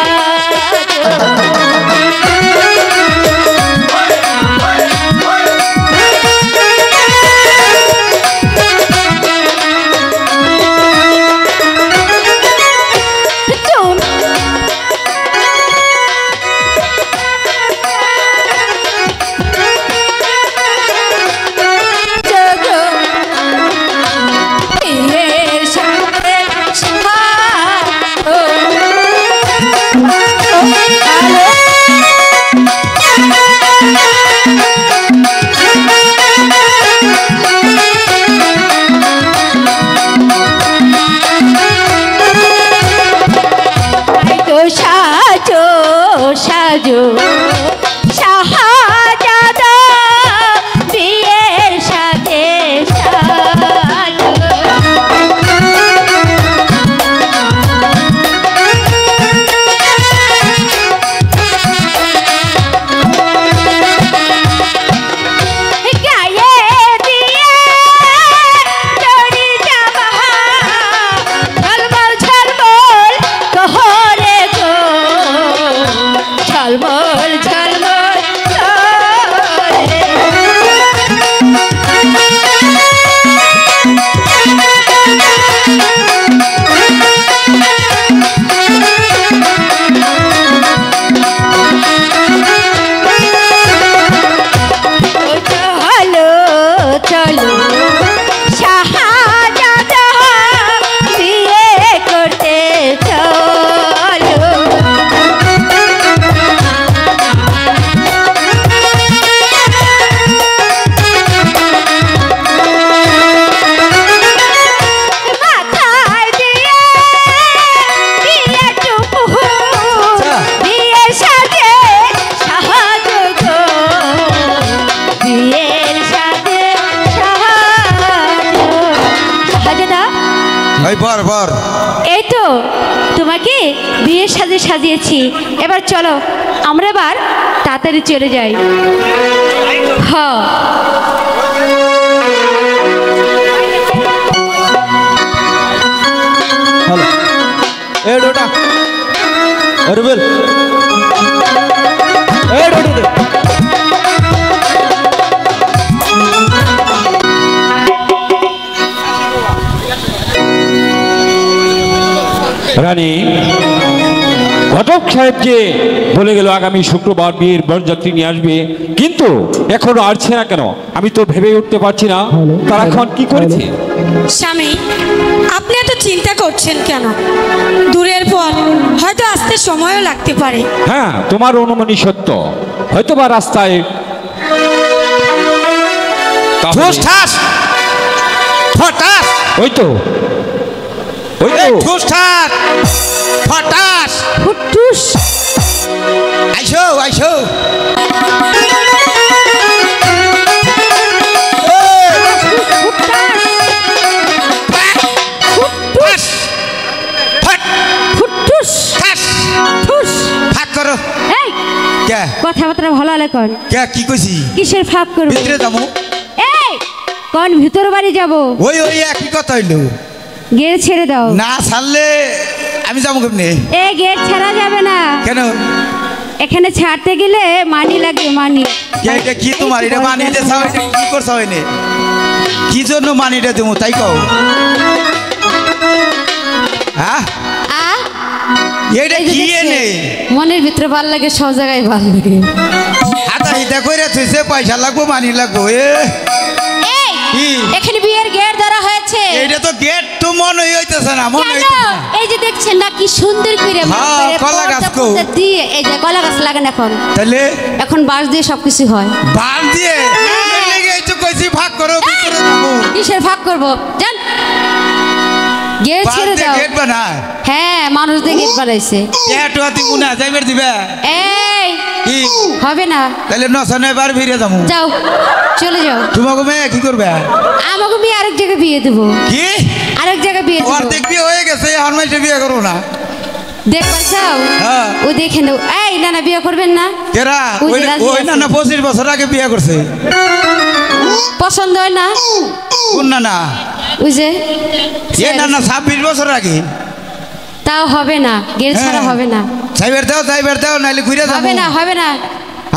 সাজো সাজো শাহজাদা, বিয়ের সাথে সাজো। গায়ে দিয়ে জড়ি জামা, ঝলমল ঝলমল তোহরে গো, ঝলমল মেয়েকে বিয়ের সাজে সাজিয়েছি, এবার চলো আমরা এবার তাড়াতাড়ি চলে যাই। হ্যাঁ হ্যালো এ ডোটা রুবেল এ ডোটা দে রানী ঘটক সাহেব যে বলে গেল আগামী শুক্রবার বিয়ের বরযাত্রী নিয়ে আসবে, কিন্তু এখনো আসছে না কেন? আমি তো ভেবে উঠতে পারছি না তারা এখন কি করেছে। স্বামী, আপনি এত চিন্তা করছেন কেন? দূরের পথ, হয়তো আসতে সময়ও লাগতে পারে। হ্যাঁ, তোমার অনুমানই সত্য, হয়তো বা রাস্তায় ঠুসঠাস ফটাস ওই তো ঠুসঠাস ফটাস ফুটুস আইসো আইসো ফুটুস ঠুস ফাঁক করো। এই কে কথাবার্তা ভালো হলে কর। কে কি কইছি? কিসের ফাঁক করব? ভিতরে যাবো। এই কোন ভিতর বাড়ি যাব? ওই ওই একই কথা হইলো। গেট ছেড়ে দাও। না ছাড়লে আমি যাবো কেমনে? এই গেট ছাড়া যাবে না। কেন? এখানে ছাড়তে গেলে মানি লাগে, মানি। এটা কি তোমার? এটা মানিটা চাও? এটা কি করছ হয়নি? কি জন্য মানিটা দেবো তাই কও? হ্যাঁ এটা কি এনে? মনের ভিতরে ভাল লাগে, সব জায়গায় ভাল লাগে। হাতা হিতা কইরা থইছে, পয়সা লাগবো, মানি লাগবো। কি এখানে বিয়ের গেট ধরা হয়েছে। এটা তো গেট তো মনে হইতেছে না, মনে হইতেছে না। এই যে দেখছেন না কি সুন্দর করে কলা গাছ কো দিয়ে, এই যে কলা গাছ লাগান এখন। তাহলে এখন বাঁশ দিয়ে সবকিছু হয়। বাঁশ দিয়ে এই তো কইছি ভাগ করো, ভিতরে যাবো। কিসের ভাগ করব? জান গেট ছেড়ে দাও। গেট বানায়? হ্যাঁ, মানুষ দিয়ে গেট বানাইছে। এটো হাতি মুনা যাইবার দিবে? এই কি হবে না। তাহলে নসনে বার ফিরে যাবো। যাও, চলে যাও। তোমাকে মেয়ে কি করবে? আমাকে বিয়ে আরেক জায়গায় বিয়ে দেবো। কি আরেক জায়গায় বিয়ে দেবো। অর্ধেক বিয়ে হয়ে গেছে, হরমাইশে বিয়ে করো না? দেখবা চাও? হ্যাঁ। ও দেখে নাও। এই না না, বিয়ে করবেন না? কেরা? ওই যে রাজি ওই আছে। না না 25 বছর আগে বিয়ে করছে। পছন্দ হয় না? কোন না না? ওই যে এ না না 26 বছর আগে। তাও হবে না, গেট ছাড়া হবে না। যাইবার দাও নাইলে ঘুরে যাবো। হবে না, হবে না।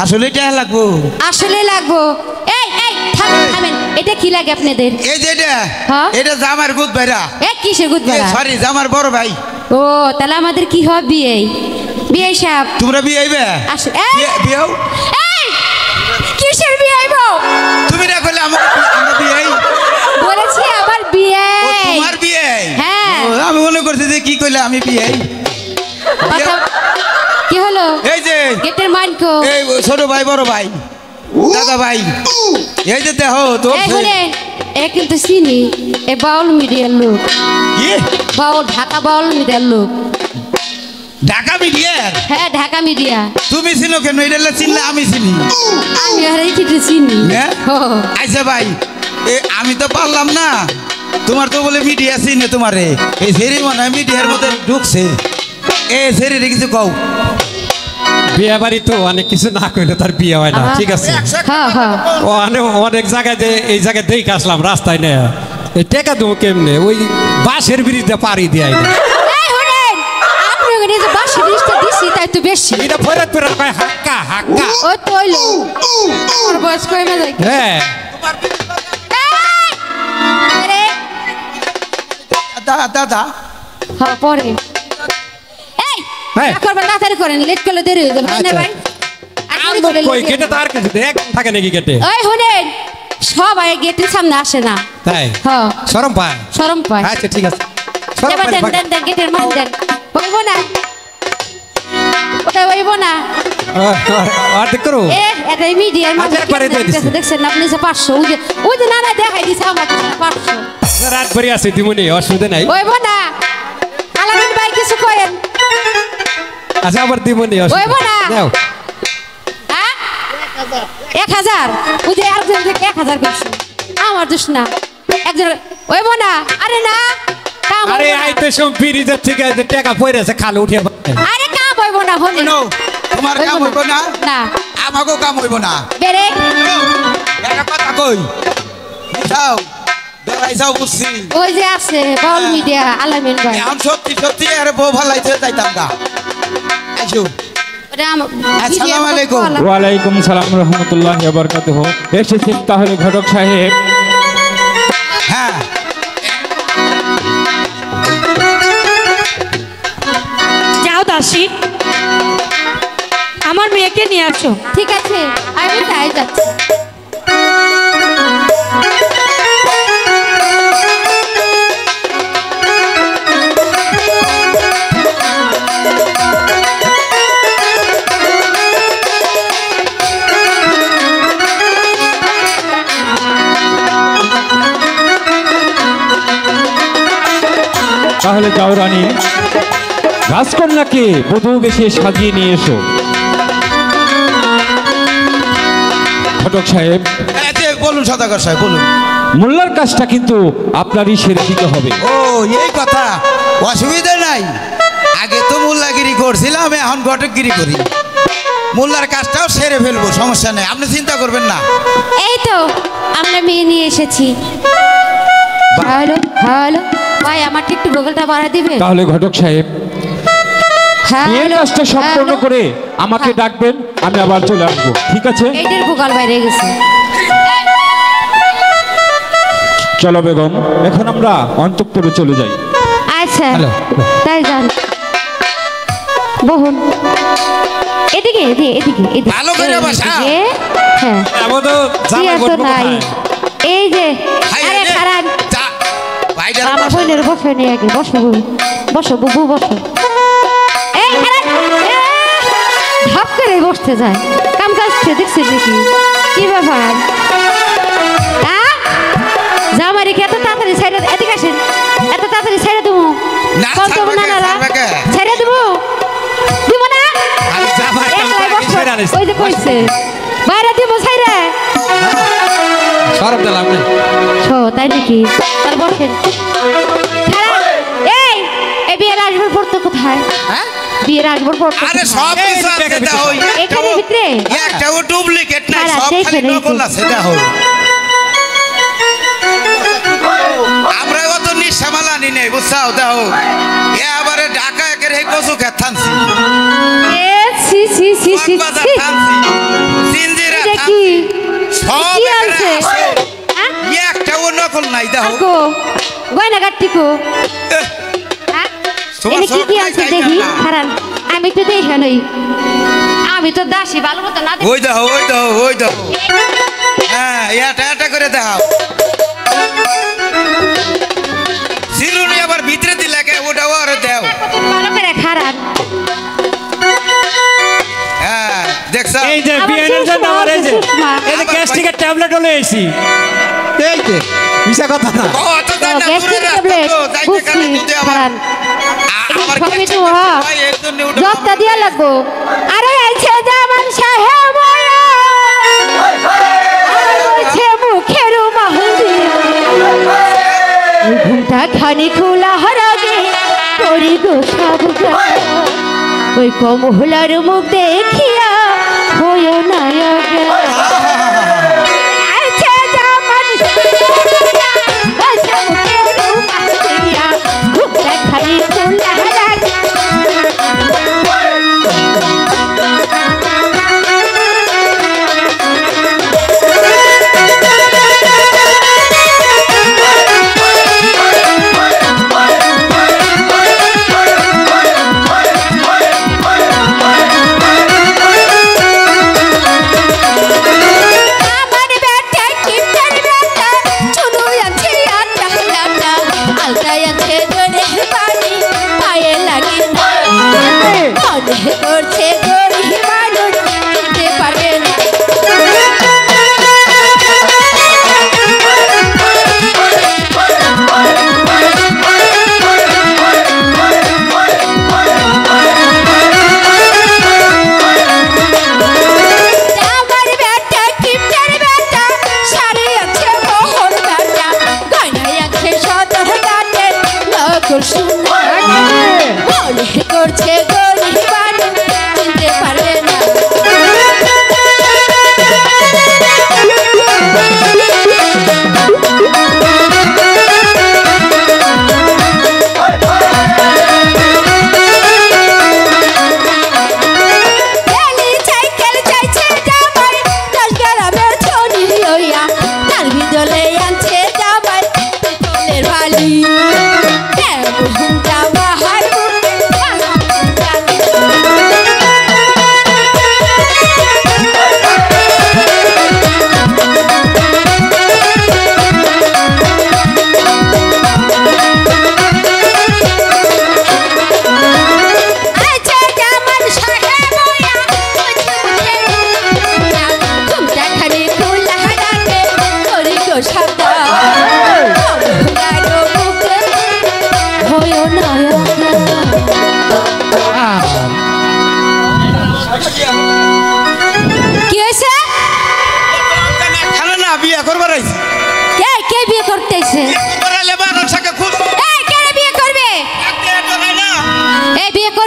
আসলে এটা লাগবো। আসলে লাগবো। এই এই থামেন থামেন, এটা কি লাগে আপনাদের? এই যে এটা, হ্যাঁ? এটা জামার গুদ ভাইরা। এ কিসের গুদ ভাড়া? সরি, জামার বড় ভাই। ও তাহলে আমাদের কি হবে? বিয়ে বিয়ে সাহেব তোমরা বিয়ে আইবে? আসো। এই বিয়ে হও। এই কিসের বিয়ে আইবো? তুমি না কইলে আমরা বিয়ে আই? বলেছি আমার বিয়ে। ও তোমার বিয়ে? হ্যাঁ। ও, আমি মনে করছি যে কি কইলে আমি বিয়ে আই। কথা- কি হলো? এই যে গেটের মাইনকো। এই ছোট ভাই, বড় ভাই, দাদা ভাই, এই যে দেখো তো। এই শুনে, এ কিন্তু চিনি, এ বাউল মিডিয়ার লোক। কি? বাউল, ঢাকা বাউল মিডিয়ার লোক। ঢাকা মিডিয়ার? হ্যাঁ, ঢাকা মিডিয়া। তুমি চিনো কেন? এটা চিনলে আমি চিনি। আমি আর এই চিঠি চিনি। হ্যাঁ? আচ্ছা ভাই, আমি তো পারলাম না। তোমার তো বলে মিডিয়া চিনে তোমারে। এই সেরি মনে হয় মিডিয়ার মধ্যে ঢুকছে। এ সেরি কিছু কও। বিয়ে বাড়ি তো অনেক কিছু না কইলে তার বিয়ে হয় না, ঠিক আছে? হ্যাঁ হ্যাঁ। ও অনেক জায়গায় এই জায়গায় দেখে আসলাম রাস্তায় না, এই টেকা দেবো কেমনে? ওই বাসের ব্রিজে পাড়ি দিয়ে এই শুনেন, আপনি ওখানে যে বাসি লিস্টটা দিছি তাই তো বেশি। এটা ফেরত ফেরত কয় হাক্কা হাক্কা। ও তো হইলো আমার বয়স কমে যায়। হ্যাঁ, আরে দাদা হ্যাঁ পরে। এই হ্যাঁ। করবেন তাড়াতাড়ি করেন, লেট করলে দেরি হয়ে যাবে না ভাই। আর কই গেটে তো আর কিছু একদম থাকে নাকি গেটে? ওই শুনেন, সবাই গেটের সামনে আসে না। তাই? হ্যাঁ, শরম পায়? শরম পায়। আচ্ছা ঠিক আছে, শরম এবার দেন পায়। দেন দেন, গেটের মান দেন। হইব না, ওটা হইব না। অর্ধেক করো। এটাই মিডিয়ার আচ্ছা, একবারে দিয়ে দিছি। দেখছেন আপনি যে 500, ওই যে না না দেখাই দিছে আমার 500। রাত ভরে আছে দিমুনি, অসুবিধা নাই। হইব না, আলামিন ভাই কিছু কয়েন। আচ্ছা আবার দিমুনি, হইব না। দাও। হ্যাঁ 1000, ওই যে আরেকজন থেকে 1000 বেশি। আমার দোষ না, একজন হইব না। আরে না, কাম আরে হইবো না। আইতে সব পিরিজের থেকে টাকা পয়রাছে খালে উঠে আরে কাম হইবো না হলে শোনো, তোমার কাম হইব না না আমাকেও কাম হইব না। বেরে একটা কথা কই যাও বেড়াই যাও বুঝছি। ওই যে আছে বল মিডিয়া আলামিন ভাই এখন সত্যি সত্যি আরে বউ ভালাইতে যাইতাম গা। আইসো রাম আসসালামু আলাইকুম। ওয়ালাইকুম সালাম রহমতুল্লাহ বরকাতুহ। এসেছেন তাহলে ঘটক সাহেব? হ্যাঁ যাও দাসী, আমার মেয়েকে নিয়ে আসো। ঠিক আছে আমি তাই যাচ্ছি। তাহলে যাও রানী, রাজকন্যাকে বধূ বেশে সাজিয়ে নিয়ে এসো। ঘটক সাহেব, এই যে বলুন সদাগর সাহেব বলুন। মোল্লার কাজটা কিন্তু আপনারই সেরে দিতে হবে। ও এই কথা, অসুবিধা নাই। আগে তো মোল্লাগিরি করছিলাম, এখন ঘটকগিরি করি। মোল্লার কাজটাও সেরে ফেলবো, সমস্যা নেই, আপনি চিন্তা করবেন না। এই তো আমরা মেয়ে নিয়ে এসেছি। হ্যালো হ্যালো ভাই আমাকে একটু বগলটা বাড়া দিবে? তাহলে ঘটক সাহেব, বিয়ের হ্যালো কাজটা সম্পূর্ণ করে আমাকে ডাকবেন, আমি আবার চলে আসবো। ঠিক আছে? এইটার বগল বাইরে গেছে। চলো বেগম, এখন আমরা অন্তঃপুরে চলে যাই। আচ্ছা হ্যালো। তাই যান বহুন এদিকে এদিকে এদিকে এদিকে ভালো করে বসা। এদিকে। হ্যাঁ এমন তো কি জামাই এত বসবো নাই কোথায়? এই যে হাই, আরে হাই রে। খারাপ যা, ভাইটার আমার বসা। বোনের বসে নিয়ে আগে বসো বুবু বসো বুবু বসো এই খারাপ ধাপ করে বসতে যায় কাম কাজ দেখছি দেখি কি ব্যাপার জামারি কি এত তাড়াতাড়ি ছেড়ে এদিকে আসেন এত তাড়াতাড়ি ছেড়ে দেবো না, কত ছাড়বে কে, নানারা ছাড়বে কে? ছেড়ে দেবো দিব না আরে জামাই কাম একলাই করে বসো। ছেড়ে আনিস। ওই যে কইছে বাইরে দিব ছেড়ে সরব দিলাম না। ছো তাই নাকি তার বসেন খারাপ এই এই বিয়ের আসবার পড়তো কোথায় হ্যাঁ? বিয়ের আসবার পড়তো আরে কোথায়? সব এই কিছু আছে, টাকা দেখো, ভিতরে। এখানে ভিতরে একটাও ডুপ্লিকেট নাই, খারাপ, সব খালি দেখেন এই নকল তো। আছে, দেখো। আমরা অত নিঃসামাল আনি নেই, বুঝছাও, দেখো। এবারে ঢাকা একের এই কচু খেত থানছি, এ সি সি সি সি বাজার সি। থানছি, জিঞ্জিরা এটা থানছি, কি সব কি একেবারে আছে? আসল। হ্যাঁ? একটাও নকল নাই, দেখো। কো গয়না কাটতি কো হ্যাঁ? তোমার এনে কি সব কি নাই, আছে তাই দেখি না? খারান আমি তো দেখে নই আমি তো দাসী ভালো মতো না দেখি। ওই দেখো, ওই দেখো, ওই দেখো। হ্যাঁ, এটা এটা করে দাও। সিরুনি আবার ভিতরে দিলে কে, ওটাও আরে দাও। ভালো করে খারান হ্যাঁ, দেখছো? এই যে আমার বিয়ানের জন্য সুষমা আমার এই যে আছে, সুষমা। এই যে গ্যাস্ট্রিকের ট্যাবলেট হলে এসি এই যে মিশা কথা না। ও, অত যাই না, গ্যাস্ট্রিক দূরের রাস্তা ট্যাবলেট তো, যাইতে কালে বুঝছি যদি আবার- খারান আমার সবই গ্যাস্ট্রিক তো আছে, ভাই, এর জন্য ওটা যত্তা আমার- দিয়া লাগবো আরে আইছে জামান সাহেব আইছে মুখের মাহদি ঘুমটা খানি খোলা হরাগে করি গো সাবধান ওই কমহলার মুখ দেখিয়া হয় না আগে আইছে জামান আইছে মুখের মাহদিয়া ঘুমটা খানি খোলা হরাগে আমার বেটা কিপটার বেটা চুনু আছে আটা লাটা আলতায় আছে জোরে পানি পায়ে লাগে মনে করছে গরিব মানুষ কিনতে পারবে না আমার বেটা কিপটার বেটা শাড়ি আছে মোহর বেটা গয়নায় আছে সদর ঘাটে লোক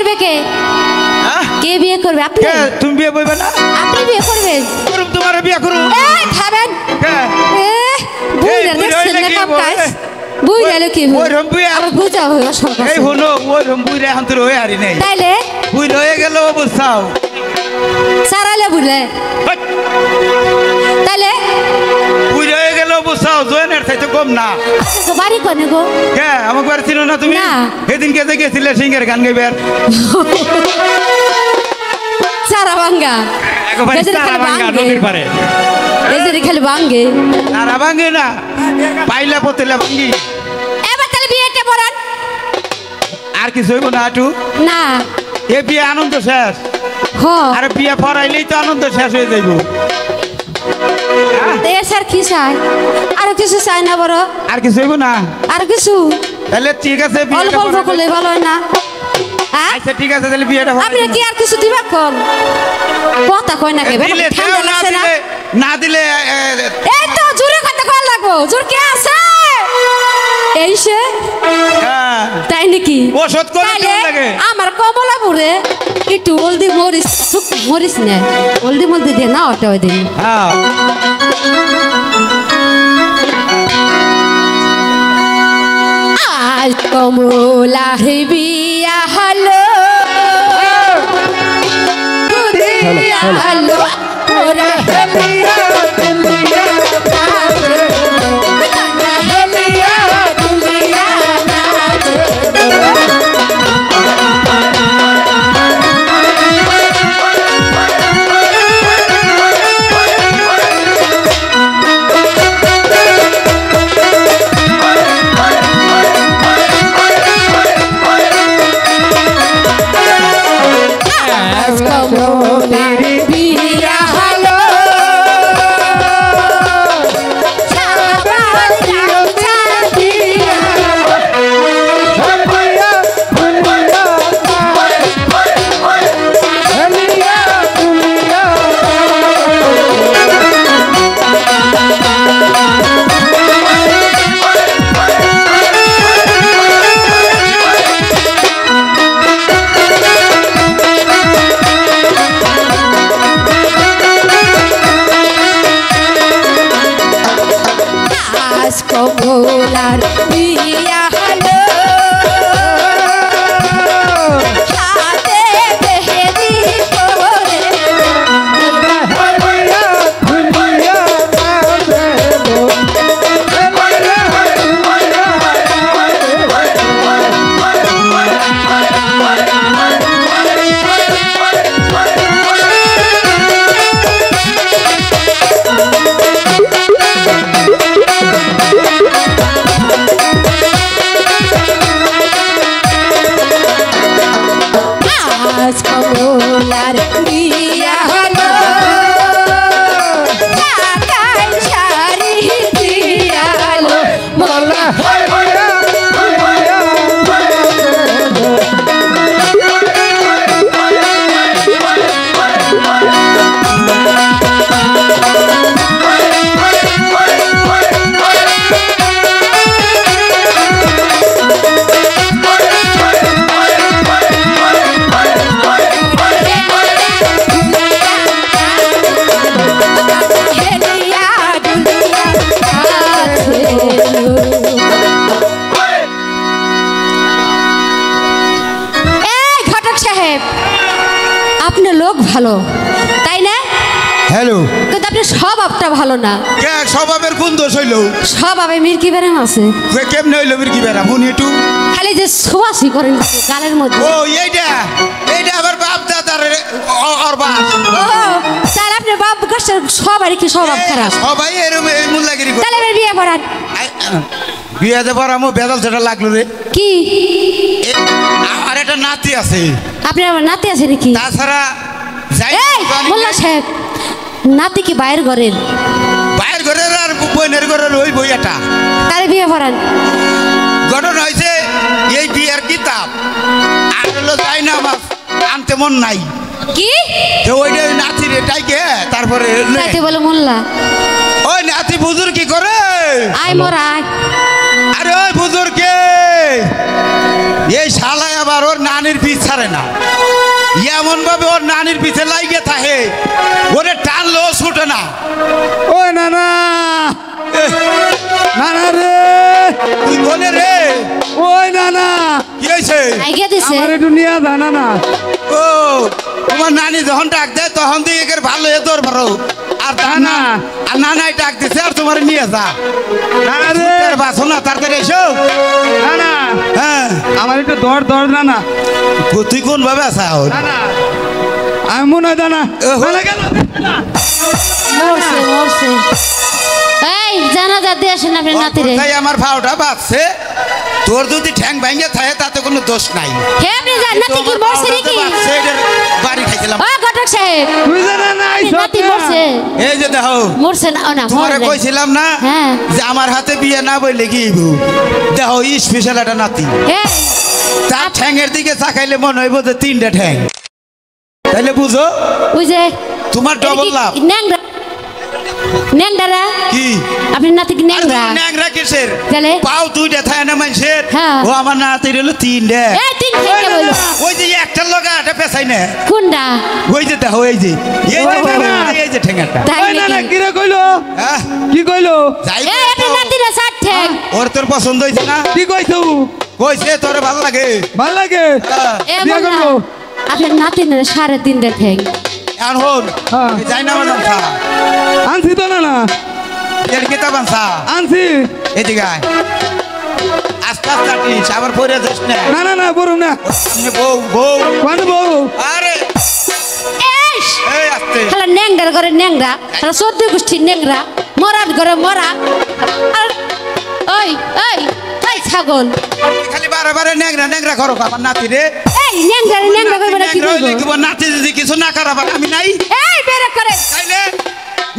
করবে কে? হ্যাঁ? কে বিয়ে করবে? আপনি? কে তুমি বিয়ে বইবে না? আপনি বিয়ে করবেন? করুম তোমার বিয়ে করুম। এই থামেন। কে? বুইরা বুইড়া দেখছেন হইলে না কি কাম বলে? কাজ? বুইরা হলো কি? ওইরম বুইড়া। আর বুঝা হইলো সব এই হলো ওই রম্বুইরে এখন তোর হয়ে হারি নেই। তাইলে বুইড়া হয়ে গেল বুঝছাও। সারাইলে বুঝলে তাইলে বুইড়া হয়ে গেল বুঝছাও, জয়েনের চাইতে কম না। আচ্ছা তো বাড়ি কোনে গো? কে আমাকে বাড়ি ছিল না তুমি? না। সেদিন কে গেছিলে সিঙ্গের গান গাইবার? সারা ভাঙ্গা একবারে তারা ভাঙ্গা নদীর পারে। এজেরি খালি ভাঙ্গে। তারা ভাঙ্গে না, পাইলা পতেলা ভাঙ্গি। এবার তাহলে বিয়েটা পড়ান। আর কিছু হইব না আটু? না এ বিয়ে আনন্দ শেষ। হ আর বিয়ে পড়াইলেই তো আনন্দ শেষ হয়ে যাইব। স্যার কি চাই? আরো কিছু চাই না বড়? আর কিছু হইব না? আর কিছু তাহলে ঠিক আছে, অল্প বিয়েটা অল্প পড়াইলে- করলে ভালো হয় না? হ্যাঁ? আচ্ছা ঠিক আছে, তাহলে বিয়েটা আপনি পড়াইলে- কি আর কিছু দিবা কম? কথা কয় না কেবে দিলে ঠান্ডা দেও, না লাগছে না? দিলে না দিলে এই তো জোরে কথা কয় লাগবো। জোর কে আছে? এই সে হ্যাঁ, তাই নাকি? ওষুধ করে তাইলে কেমন লাগে? আমার কমলা বুড়ে একটু হলদি মরিস না, হলদি মলদি দিয়ে না ওটা ওই দিন। হ্যাঁ। আজ কমলা বিয়া হলো, বিয়া হলো ওরা হেলিয়া দুলিয়া নাচে, হেলিয়া দুলিয়া নাচে। কমলার বিয়া হলো, সাবান গামছা দিয়া, আজ কমলার বিয়া হলো, হাতে মেহেদি পরে, আজ কমলার বিয়া হলো, ঢাকায় শাড়ি দিয়ালো, মোলা হেলিয়া দুলিয়া নাচে। এই ঘটক সাহেব, আপনার লোক ভালো তাই না? হ্যালো, কিন্তু আপনার স্বভাবটা ভালো না। কে স্বভাবের কোন দোষ হইল? স্বভাবে মির্কি বেড়ান আছে, কেমনে হইলো কি বেড়া মনে একটু? খালি যে ছোয়াছি করেন গালের মধ্যে। ও এইটা এইটা আবার বাপ দাদার ওর বাস। ও তাহলে আপনার বাপ কাছে সবারই কি স্বভাব খারাপ? সবাই এরকম এই মুল্লাগিরি করে। তাহলে এবার বিয়ে করান। বিয়ে দেবার আমার বেদাল সেটা লাগলো রে। কি আর একটা নাতি আছে, আপনার আবার নাতি আছে নাকি? তাছাড়া যাই এই মোল্লা সাহেব, নাতি কি বাইরের ঘরের? বাইরের ঘরের আর বোনের ঘরের ওই বইয়াটা। তাহলে বিয়ে করান। ঘটনা হয়েছে এই বিয়ের কিতাব আর হলো যাই না আমার আনতে মন নাই। কি তো ওইটা ওই নাতির এটাই কে তারপরে নাতি বলে মোল্লা? ওই নাতি বুজুর কি করে? আয় মোর আয়। আরে ওই বুজুর কে? এই শালায় আবার ওর নানির পিছ ছাড়ে না, এমন ভাবে ওর নানির পিছে লাগিয়ে থাকে ওরে টানলেও ছুটে না। ওই নানা নানা রে, তুই বলে রে, ওই নানা কি হয়েছে? আইগে দিছে আমার একটু নিয়ে জানা না। ও তোমার নানি যখন ডাক দেয় তখন তুই একের ভালো এ তোর ভালো, আর তা না, আর নানাই ডাক দিছে আর তোমার নিয়ে যা। নানা রে, বাসো না তাড়াতাড়ি এসো। নানা হ্যাঁ, আমার একটু দর দর নানা। তুই কোন ভাবে আসা? নানা আমি মনে হয় নানা নানা গেল। মরছে মরছে। এই জানাজা দিয়ে আসেন আপনার নাতিরে। তাই আমার ভাওটা বাঁচছে, তোর যদি ঠ্যাং ভাঙে থাকে তাতে কোনো দোষ নাই। হে আপনি নাতি কি মরছে নাকি? বাড়ি খাইছিলাম। ও ঘটক সাহেব, তুই জানা নাই নাতি মরছে? এই যে দেখো, মরছে না? ও না, তোমারে মরলে। কইছিলাম না হ্যাঁ। যে আমার হাতে বিয়ে না বইলে কি দেখো স্পেশাল একটা নাতি, হে তার ঠ্যাংয়ের দিকে তাকাইলে মনে হইব যে 3টা ঠ্যাং, তাইলে বুঝো ওই যে তোমার ডবল লাভ। ন্যাংরা ন্যাংরা কি আপনার নাতি কি ন্যাংরা? ন্যাংরা কিসের? তাহলে? পাও 2টা থাকে না মানুষের, হ্যাঁ। ও আমার নাতির হলো 3টা। এই তিন থেকে বলো ওই যে একটা লগা একটা পেছাই না, কোনটা? ওই যে দেখো এই যে এই যে ঠ্যাংটা। তাই ওই নানা নাকি? কি রে কইলো? হ্যাঁ, কি কইলো? যাই এই আপনার নাতিরা সাত ঠ্যাং। ওর তোর পছন্দ হয়েছে না? কি কইছো? কইছে তোর ভালো লাগে? ভাল লাগে? হ্যাঁ। এ বিয়ে বললা, করবো? আপনার নাতিনের 3.5 ঠ্যাং। এখন হন, হ্যাঁ। যাই না বাজান সা, আনছি তো নানা, এর কিতাব আনসা, আনছি। এদিকে আয়। আস্তে আস্তে আটিস, আবার পরে যাস না। না না না বড় না, সামনে বউ বউ, কোন বউ? আরে এস এই আস্তে। শালা ন্যাংরার ঘরে ন্যাংরা, শালা 14 গোষ্ঠীর ন্যাংরা, মরার ঘরে মরা। আর ওই ওই ওই ছাগল, খালি বারে বারে ন্যাংরা ন্যাংরা করো আমার নাতি রে। এই ন্যাংরা ন্যাংরা করবে না কি ন্যাংরা হইলে করবো? কি নাতি যদি কিছু না করাবার আমি নাই, এই বেরে করে তাইলে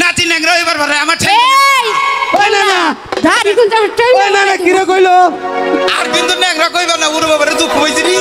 নাতি ন্যাংরা হইবার পারে আমার ঠ্যাং। এই ওই নানা, ধারি গুল ওই নানা কি রে কইলো? আর কিন্তু ন্যাংরা কইবা না, ওর বাবারে দুঃখ হইছে নি।